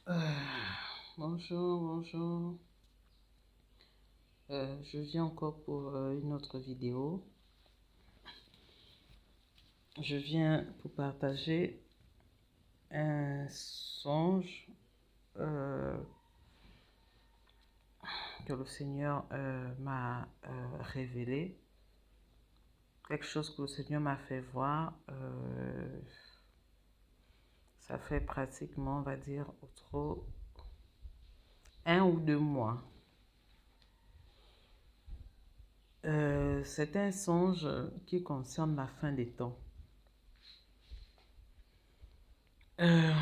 Euh, bonjour, bonjour. Je viens encore pour une autre vidéo. Je viens pour partager un songe euh, que le Seigneur m'a révélé. Quelque chose que le Seigneur m'a fait voir. Ça fait pratiquement, on va dire, trop 1 ou 2 mois. C'est un songe qui concerne la fin des temps. Euh,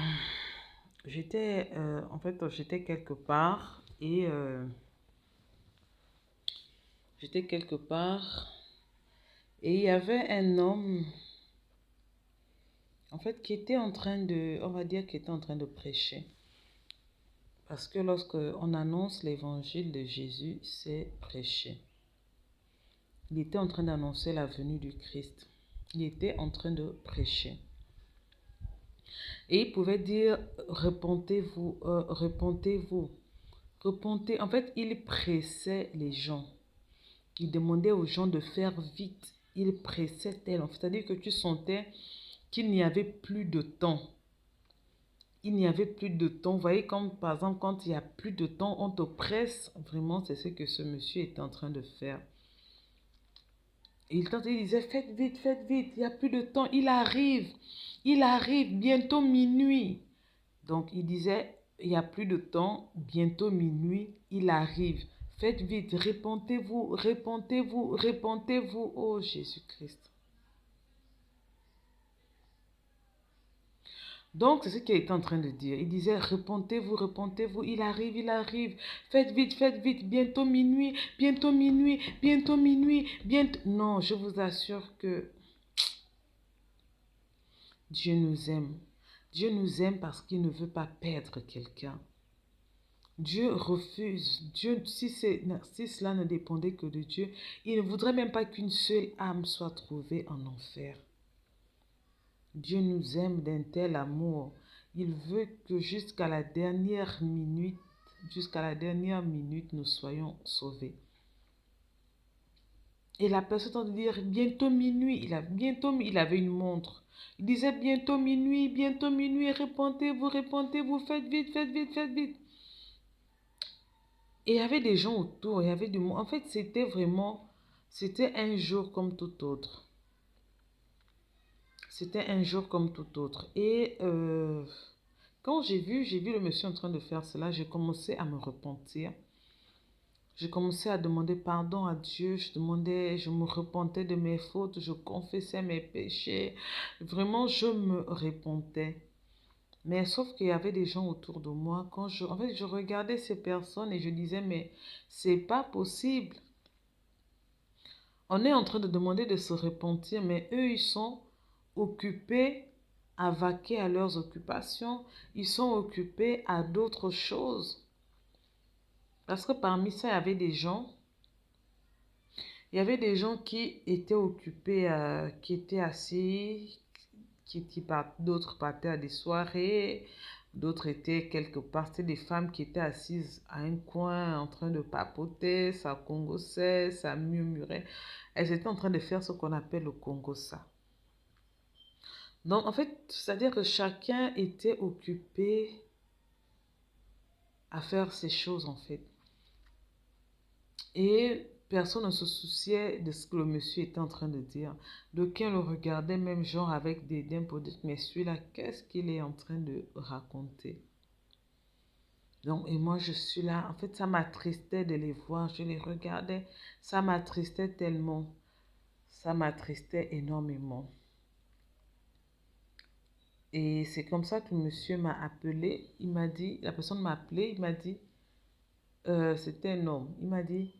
j'étais quelque part et il y avait un homme, en fait, qui était en train de, on va dire, qui était en train de prêcher. Parce que lorsque on annonce l'évangile de Jésus, c'est prêcher. Il était en train d'annoncer la venue du Christ. Il était en train de prêcher. Et il pouvait dire, repentez-vous, repentez-vous, repentez. En fait, il pressait les gens. Il demandait aux gens de faire vite. Il pressait tellement. C'est-à-dire que tu sentais qu'il n'y avait plus de temps. Il n'y avait plus de temps. Vous voyez, comme par exemple, quand il n'y a plus de temps, on te presse. Vraiment, c'est ce que ce monsieur était en train de faire. Il disait, faites vite, il n'y a plus de temps. Il arrive, bientôt minuit. Donc, il disait, il n'y a plus de temps, bientôt minuit, il arrive. Faites vite, répentez-vous, répentez-vous, répentez-vous, oh Jésus-Christ. Donc, c'est ce qu'il était en train de dire. Il disait, répentez-vous, répentez-vous, il arrive, il arrive. Faites vite, bientôt minuit, bientôt minuit, bientôt minuit, bientôt... Non, je vous assure que Dieu nous aime. Dieu nous aime parce qu'il ne veut pas perdre quelqu'un. Dieu refuse. Dieu, si cela ne dépendait que de Dieu, il ne voudrait même pas qu'une seule âme soit trouvée en enfer. Dieu nous aime d'un tel amour. Il veut que jusqu'à la dernière minute, nous soyons sauvés. Et la personne de dire bientôt minuit, il avait une montre. Il disait bientôt minuit, répentez-vous, répentez-vous, faites vite, faites vite, faites vite. Et il y avait des gens autour, il y avait du monde. En fait, c'était un jour comme tout autre. C'était un jour comme tout autre. Et quand j'ai vu le monsieur en train de faire cela, j'ai commencé à me repentir. J'ai commencé à demander pardon à Dieu. Je me repentais de mes fautes, je confessais mes péchés. Vraiment, je me repentais. Mais sauf qu'il y avait des gens autour de moi. En fait, je regardais ces personnes et je disais, mais c'est pas possible. On est en train de demander de se repentir, mais eux, ils sont occupés à vaquer à leurs occupations. Ils sont occupés à d'autres choses. Parce que parmi ça, il y avait des gens qui étaient occupés, qui étaient assis, d'autres partaient à des soirées, d'autres étaient quelque part. C'était des femmes qui étaient assises à un coin en train de papoter, ça congossait, ça murmurait. Elles étaient en train de faire ce qu'on appelle le congossa. Donc, en fait, c'est-à-dire que chacun était occupé à faire ses choses, en fait. Et personne ne se souciait de ce que le monsieur était en train de dire. D'aucuns le regardaient même genre avec dédain pour dire, mais celui-là, qu'est-ce qu'il est en train de raconter? Donc, et moi, je suis là. En fait, ça m'attristait de les voir. Je les regardais. Ça m'attristait tellement. Ça m'attristait énormément. Et c'est comme ça que le monsieur m'a appelé. Il m'a dit, la personne m'a appelé, il m'a dit, c'était un homme. Il m'a dit,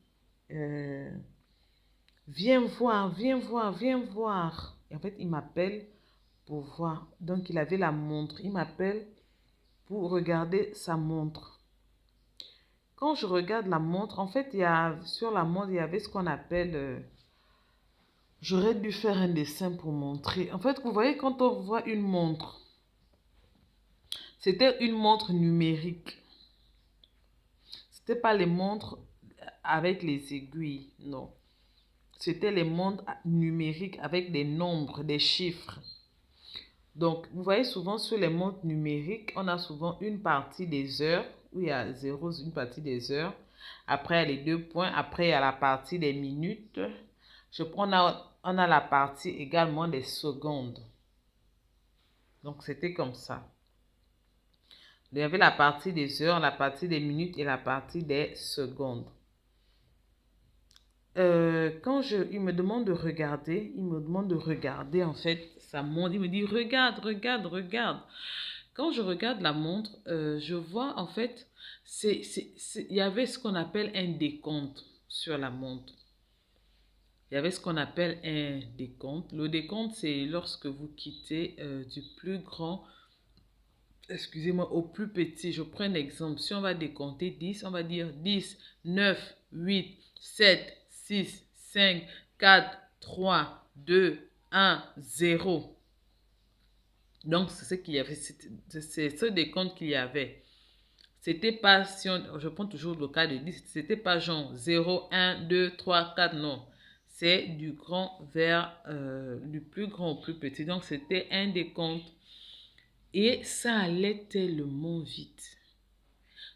euh, viens voir, viens voir, viens voir. Et en fait, il m'appelle pour voir. Donc, il avait la montre. Il m'appelle pour regarder sa montre. Quand je regarde la montre, en fait, sur la montre, il y avait ce qu'on appelle... j'aurais dû faire un dessin pour montrer. En fait, vous voyez, quand on voit une montre, C'était une montre numérique. C'était pas les montres avec les aiguilles, non. C'était les montres numériques avec des nombres, des chiffres. Donc, vous voyez souvent sur les montres numériques, on a souvent une partie des heures, où il y a zéro, une partie des heures. Après, il y a les 2 points. Après, il y a la partie des minutes. On a la partie également des secondes. Donc, c'était comme ça. Il y avait la partie des heures, la partie des minutes et la partie des secondes. Quand il me demande de regarder en fait sa montre. Il me dit regarde, regarde, regarde. Quand je regarde la montre, je vois en fait, il y avait ce qu'on appelle un décompte sur la montre. Il y avait ce qu'on appelle un décompte. Le décompte, c'est lorsque vous quittez du plus grand, excusez-moi, au plus petit. Je prends un exemple. Si on va décompter 10, on va dire 10, 9, 8, 7, 6, 5, 4, 3, 2, 1, 0. Donc, c'est ce qu'il y avait. C'est ce décompte qu'il y avait. C'était pas, si je prends toujours le cas de 10, c'était pas genre 0, 1, 2, 3, 4, non. C'est du grand vers du plus grand au plus petit. Donc, c'était un décompte. Et ça allait tellement vite.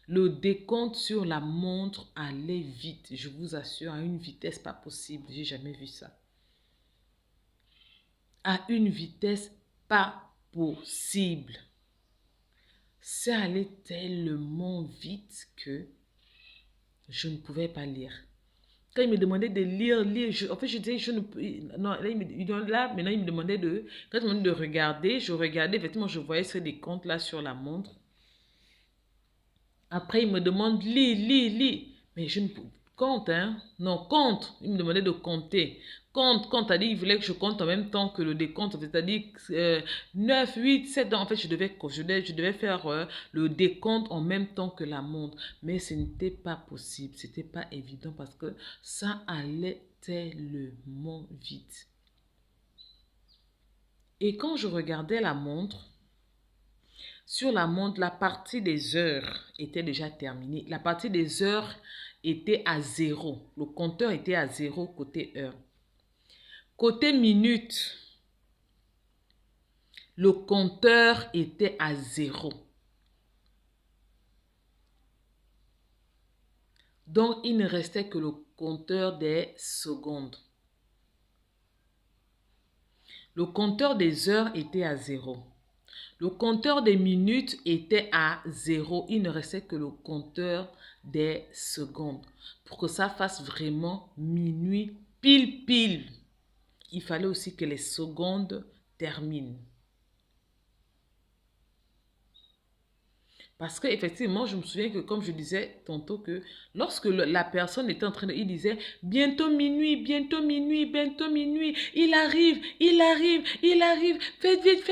Le décompte sur la montre allait vite, je vous assure, à une vitesse pas possible. J'ai jamais vu ça. À une vitesse pas possible. Ça allait tellement vite que je ne pouvais pas lire. Quand il me demandait de lire, en fait, je disais, je ne peux. Non, maintenant, il me demandait quand il me demandait de regarder, je regardais, effectivement, je voyais ce décompte là sur la montre. Après, il me demande, lis. Mais je ne peux. Compte, hein? Non, compte. Il me demandait de compter. Compte. C'est-à-dire, il voulait que je compte en même temps que le décompte. C'est-à-dire 9, 8, 7. En fait, je devais faire le décompte en même temps que la montre. Mais ce n'était pas possible. C'était pas évident parce que ça allait tellement vite. Et quand je regardais la montre, sur la montre, la partie des heures était déjà terminée. La partie des heures était à 0. Le compteur était à 0 côté heure. Côté minute, le compteur était à 0. Donc, il ne restait que le compteur des secondes. Le compteur des heures était à 0. Le compteur des minutes était à 0. Il ne restait que le compteur des secondes. Pour que ça fasse vraiment minuit pile. Il fallait aussi que les secondes terminent. Parce qu'effectivement, je me souviens que comme je disais tantôt que lorsque la personne était en train de... Il disait bientôt minuit, bientôt minuit, bientôt minuit. Il arrive. Faites vite.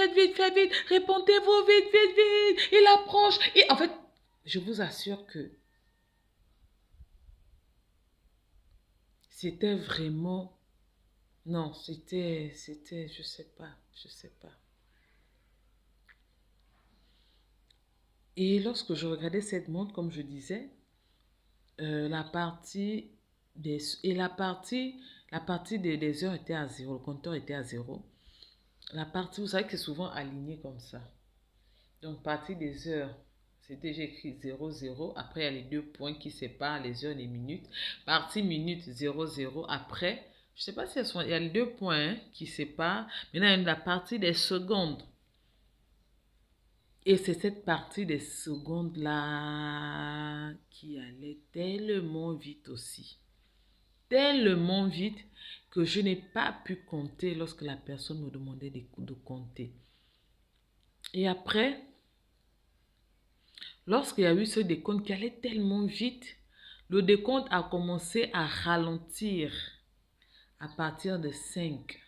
Répondez-vous vite. Il approche. Et en fait, je vous assure que c'était vraiment... Non, c'était, je sais pas. Et lorsque je regardais cette montre, comme je disais, la partie des heures était à 0, le compteur était à 0. La partie, vous savez que c'est souvent aligné comme ça. Donc, partie des heures, c'était, j'ai écrit 0. Après, il y a les 2 points qui séparent les heures et les minutes. Partie minute 0. Après, je ne sais pas si il y a les 2 points qui séparent. Maintenant, il y a la partie des secondes. Et c'est cette partie des secondes-là qui allait tellement vite aussi. Tellement vite que je n'ai pas pu compter lorsque la personne me demandait de compter. Et après, lorsqu'il y a eu ce décompte qui allait tellement vite, le décompte a commencé à ralentir à partir de 5.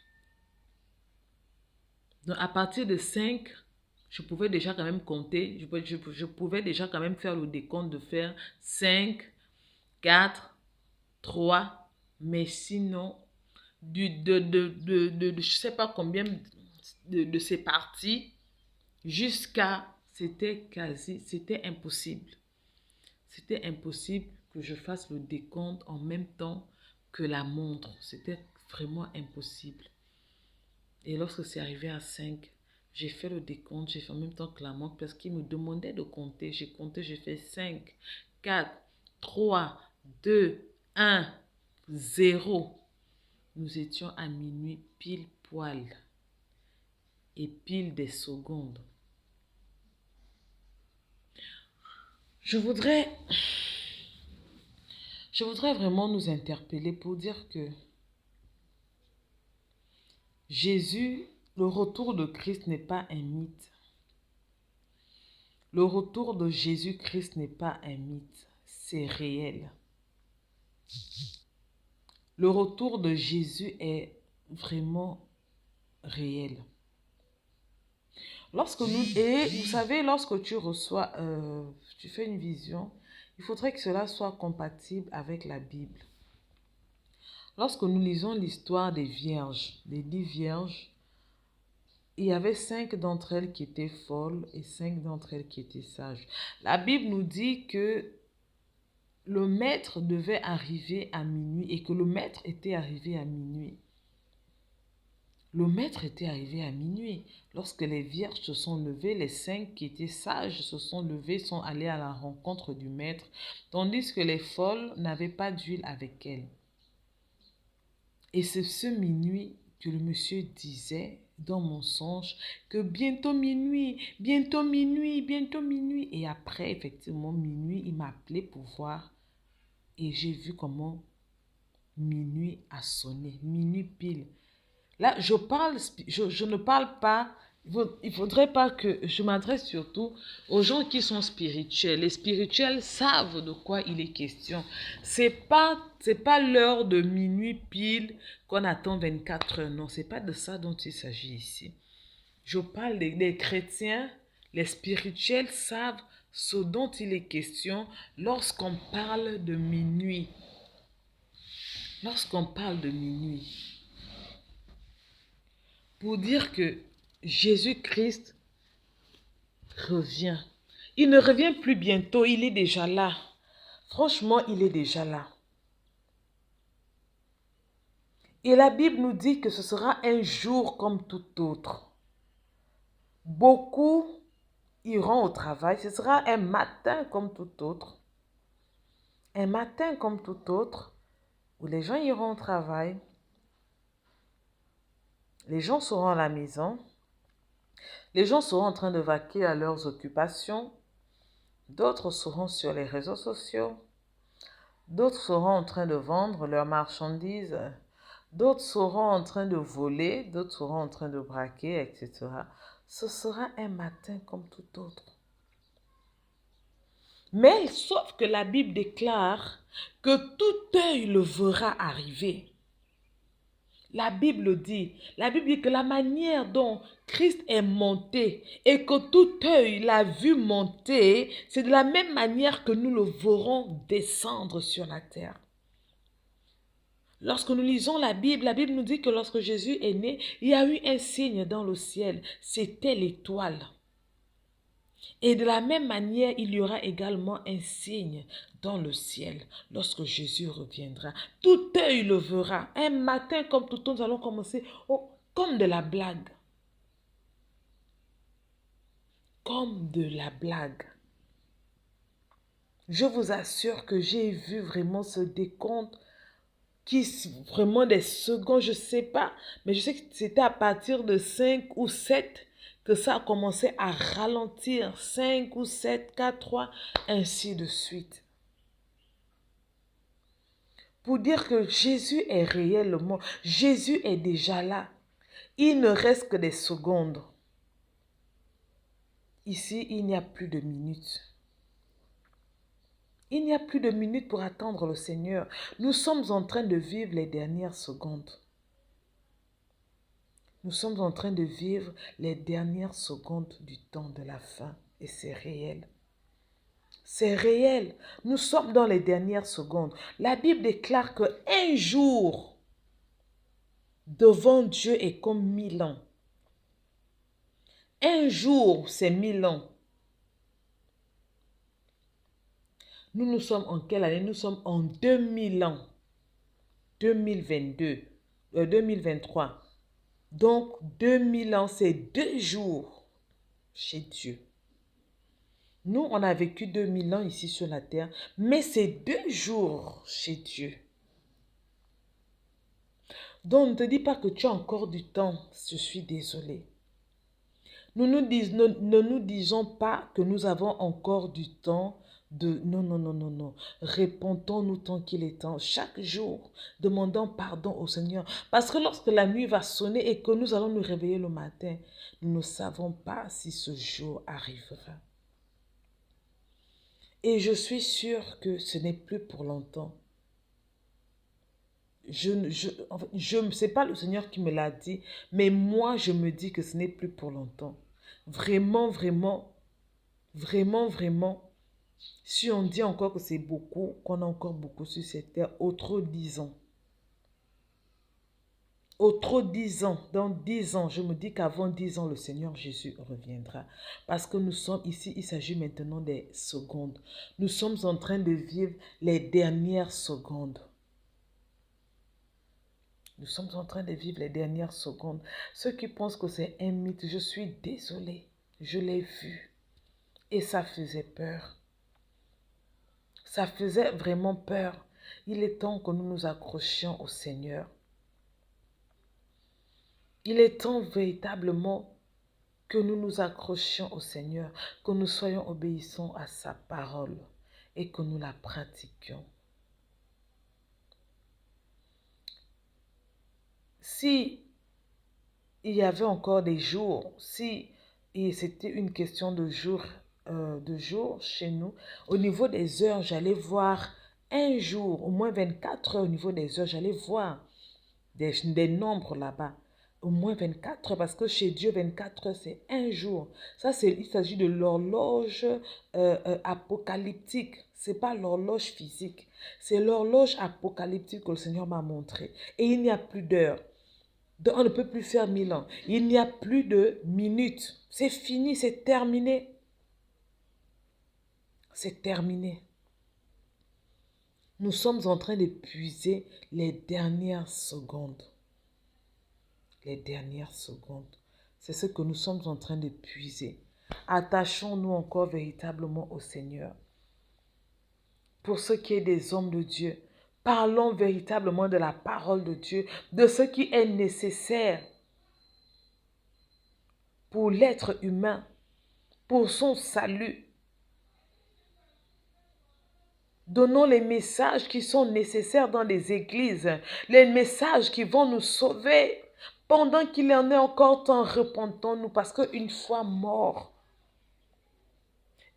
Donc à partir de 5, je pouvais déjà quand même compter, je pouvais déjà quand même faire le décompte de faire 5, 4, 3, mais sinon, je ne sais pas combien de ces parties jusqu'à c'était impossible. C'était impossible que je fasse le décompte en même temps que la montre. C'était vraiment impossible. Et lorsque c'est arrivé à 5, j'ai fait le décompte, j'ai fait en même temps que la montre parce qu'il me demandait de compter. J'ai compté, j'ai fait 5, 4, 3, 2, 1, 0. Nous étions à minuit pile poil et pile des secondes. Je voudrais vraiment nous interpeller pour dire que Jésus, le retour de Christ n'est pas un mythe. Le retour de Jésus-Christ n'est pas un mythe, c'est réel. Le retour de Jésus est vraiment réel. Et vous savez, lorsque tu reçois, tu fais une vision, il faudrait que cela soit compatible avec la Bible. Lorsque nous lisons l'histoire des vierges, des 10 vierges, il y avait 5 d'entre elles qui étaient folles et 5 d'entre elles qui étaient sages. La Bible nous dit que le maître devait arriver à minuit et que le maître était arrivé à minuit. Le maître était arrivé à minuit. Lorsque les vierges se sont levées, les 5 qui étaient sages se sont levées, sont allées à la rencontre du maître, tandis que les folles n'avaient pas d'huile avec elles. Et c'est ce minuit que le monsieur disait dans mon songe que bientôt minuit, bientôt minuit, bientôt minuit. Et après, effectivement, minuit, il m'a appelé pour voir. Et j'ai vu comment minuit a sonné, minuit pile. Là, je ne parle pas, il faudrait pas que je m'adresse surtout aux gens qui sont spirituels. Les spirituels savent de quoi il est question. C'est pas l'heure de minuit pile qu'on attend 24 heures. Non, c'est pas de ça dont il s'agit ici. Je parle des chrétiens, les spirituels savent ce dont il est question lorsqu'on parle de minuit. Lorsqu'on parle de minuit. Pour dire que Jésus-Christ revient. Il ne revient plus bientôt, il est déjà là. Franchement, il est déjà là. Et la Bible nous dit que ce sera un jour comme tout autre. Beaucoup iront au travail, ce sera un matin comme tout autre. Un matin comme tout autre, où les gens iront au travail, les gens seront à la maison, les gens seront en train de vaquer à leurs occupations, d'autres seront sur les réseaux sociaux, d'autres seront en train de vendre leurs marchandises, d'autres seront en train de voler, d'autres seront en train de braquer, etc. Ce sera un matin comme tout autre. Mais sauf que la Bible déclare que tout œil le verra arriver. La Bible dit que la manière dont Christ est monté et que tout œil l'a vu monter, c'est de la même manière que nous le verrons descendre sur la terre. Lorsque nous lisons la Bible nous dit que lorsque Jésus est né, il y a eu un signe dans le ciel, c'était l'étoile. Et de la même manière, il y aura également un signe dans le ciel lorsque Jésus reviendra. Tout œil le verra. Un matin comme tout autre, nous allons commencer comme de la blague. Comme de la blague. Je vous assure que j'ai vu vraiment ce décompte qui vraiment des secondes, je ne sais pas, mais je sais que c'était à partir de 5 ou 7 que ça a commencé à ralentir. 5 ou 7, 4, 3, ainsi de suite. Pour dire que Jésus est réellement, Jésus est déjà là. Il ne reste que des secondes. Ici, il n'y a plus de minutes. Il n'y a plus de minutes pour attendre le Seigneur. Nous sommes en train de vivre les dernières secondes. Nous sommes en train de vivre les dernières secondes du temps de la fin. Et c'est réel. C'est réel. Nous sommes dans les dernières secondes. La Bible déclare qu'un jour devant Dieu est comme 1000 ans. Un jour, c'est 1000 ans. Nous sommes en quelle année? Nous sommes en 2000 ans. 2022. 2023. Donc, 2000 ans, c'est 2 jours chez Dieu. Nous, on a vécu 2000 ans ici sur la terre, mais c'est 2 jours chez Dieu. Donc, ne te dis pas que tu as encore du temps. Je suis désolée. Ne nous disons pas que nous avons encore du temps de... Non, non, non, non, non. Répondons-nous tant qu'il est temps. Chaque jour, demandons pardon au Seigneur. Parce que lorsque la nuit va sonner et que nous allons nous réveiller le matin, nous ne savons pas si ce jour arrivera. Et je suis sûre que ce n'est plus pour longtemps. C'est pas le Seigneur qui me l'a dit, mais moi, je me dis que ce n'est plus pour longtemps. Vraiment, vraiment, vraiment, vraiment. Si on dit encore que c'est beaucoup, qu'on a encore beaucoup sur cette terre, au trop 10 ans. Au trop 10 ans, dans 10 ans, je me dis qu'avant 10 ans, le Seigneur Jésus reviendra. Parce que nous sommes ici, il s'agit maintenant des secondes. Nous sommes en train de vivre les dernières secondes. Nous sommes en train de vivre les dernières secondes. Ceux qui pensent que c'est un mythe, je suis désolée. Je l'ai vu. Et ça faisait peur. Ça faisait vraiment peur. Il est temps que nous nous accrochions au Seigneur. Il est temps véritablement que nous nous accrochions au Seigneur, que nous soyons obéissants à sa parole et que nous la pratiquions. Si il y avait encore des jours, si c'était une question de jours chez nous, au niveau des heures, j'allais voir un jour, au moins 24 heures au niveau des heures, j'allais voir des nombres là-bas. Au moins 24 heures, parce que chez Dieu, 24 heures, c'est un jour. Ça, il s'agit de l'horloge apocalyptique. Ce n'est pas l'horloge physique. C'est l'horloge apocalyptique que le Seigneur m'a montré. Et il n'y a plus d'heures. On ne peut plus faire 1000 ans. Il n'y a plus de minutes. C'est fini, c'est terminé. C'est terminé. Nous sommes en train d'épuiser les dernières secondes. Les dernières secondes. C'est ce que nous sommes en train d'épuiser. Attachons-nous encore véritablement au Seigneur. Pour ce qui est des hommes de Dieu, parlons véritablement de la parole de Dieu, de ce qui est nécessaire pour l'être humain, pour son salut. Donnons les messages qui sont nécessaires dans les églises, les messages qui vont nous sauver. Pendant qu'il en est encore temps, repentons-nous parce qu'une fois mort,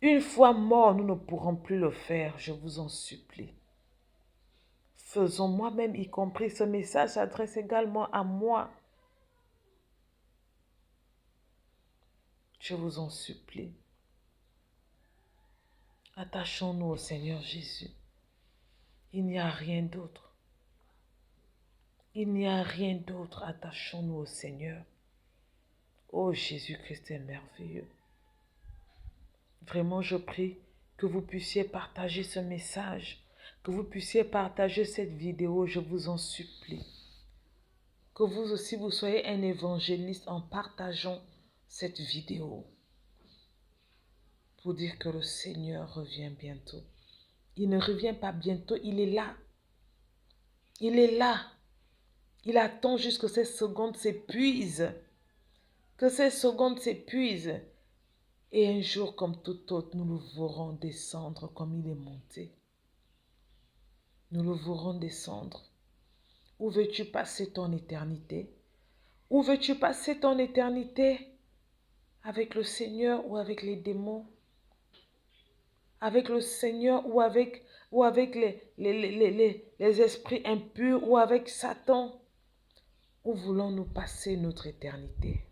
nous ne pourrons plus le faire, je vous en supplie. Faisons moi-même, y compris ce message s'adresse également à moi. Je vous en supplie. Attachons-nous au Seigneur Jésus. Il n'y a rien d'autre. Il n'y a rien d'autre. Attachons-nous au Seigneur. Oh, Jésus-Christ est merveilleux. Vraiment, je prie que vous puissiez partager ce message, que vous puissiez partager cette vidéo, je vous en supplie. Que vous aussi, vous soyez un évangéliste en partageant cette vidéo. Pour dire que le Seigneur revient bientôt. Il ne revient pas bientôt, il est là. Il est là. Il attend juste que ces secondes s'épuisent. Que ces secondes s'épuisent. Et un jour comme tout autre, nous le verrons descendre comme il est monté. Nous le verrons descendre. Où veux-tu passer ton éternité? Où veux-tu passer ton éternité? Avec le Seigneur ou avec les démons? Avec le Seigneur ou avec les esprits impurs ou avec Satan? Où voulons-nous passer notre éternité?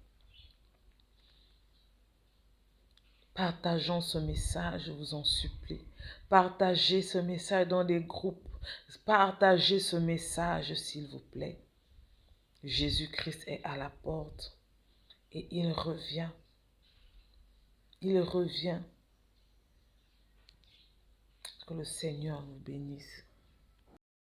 Partageons ce message, je vous en supplie. Partagez ce message dans des groupes. Partagez ce message, s'il vous plaît. Jésus-Christ est à la porte et il revient. Il revient. Que le Seigneur vous bénisse.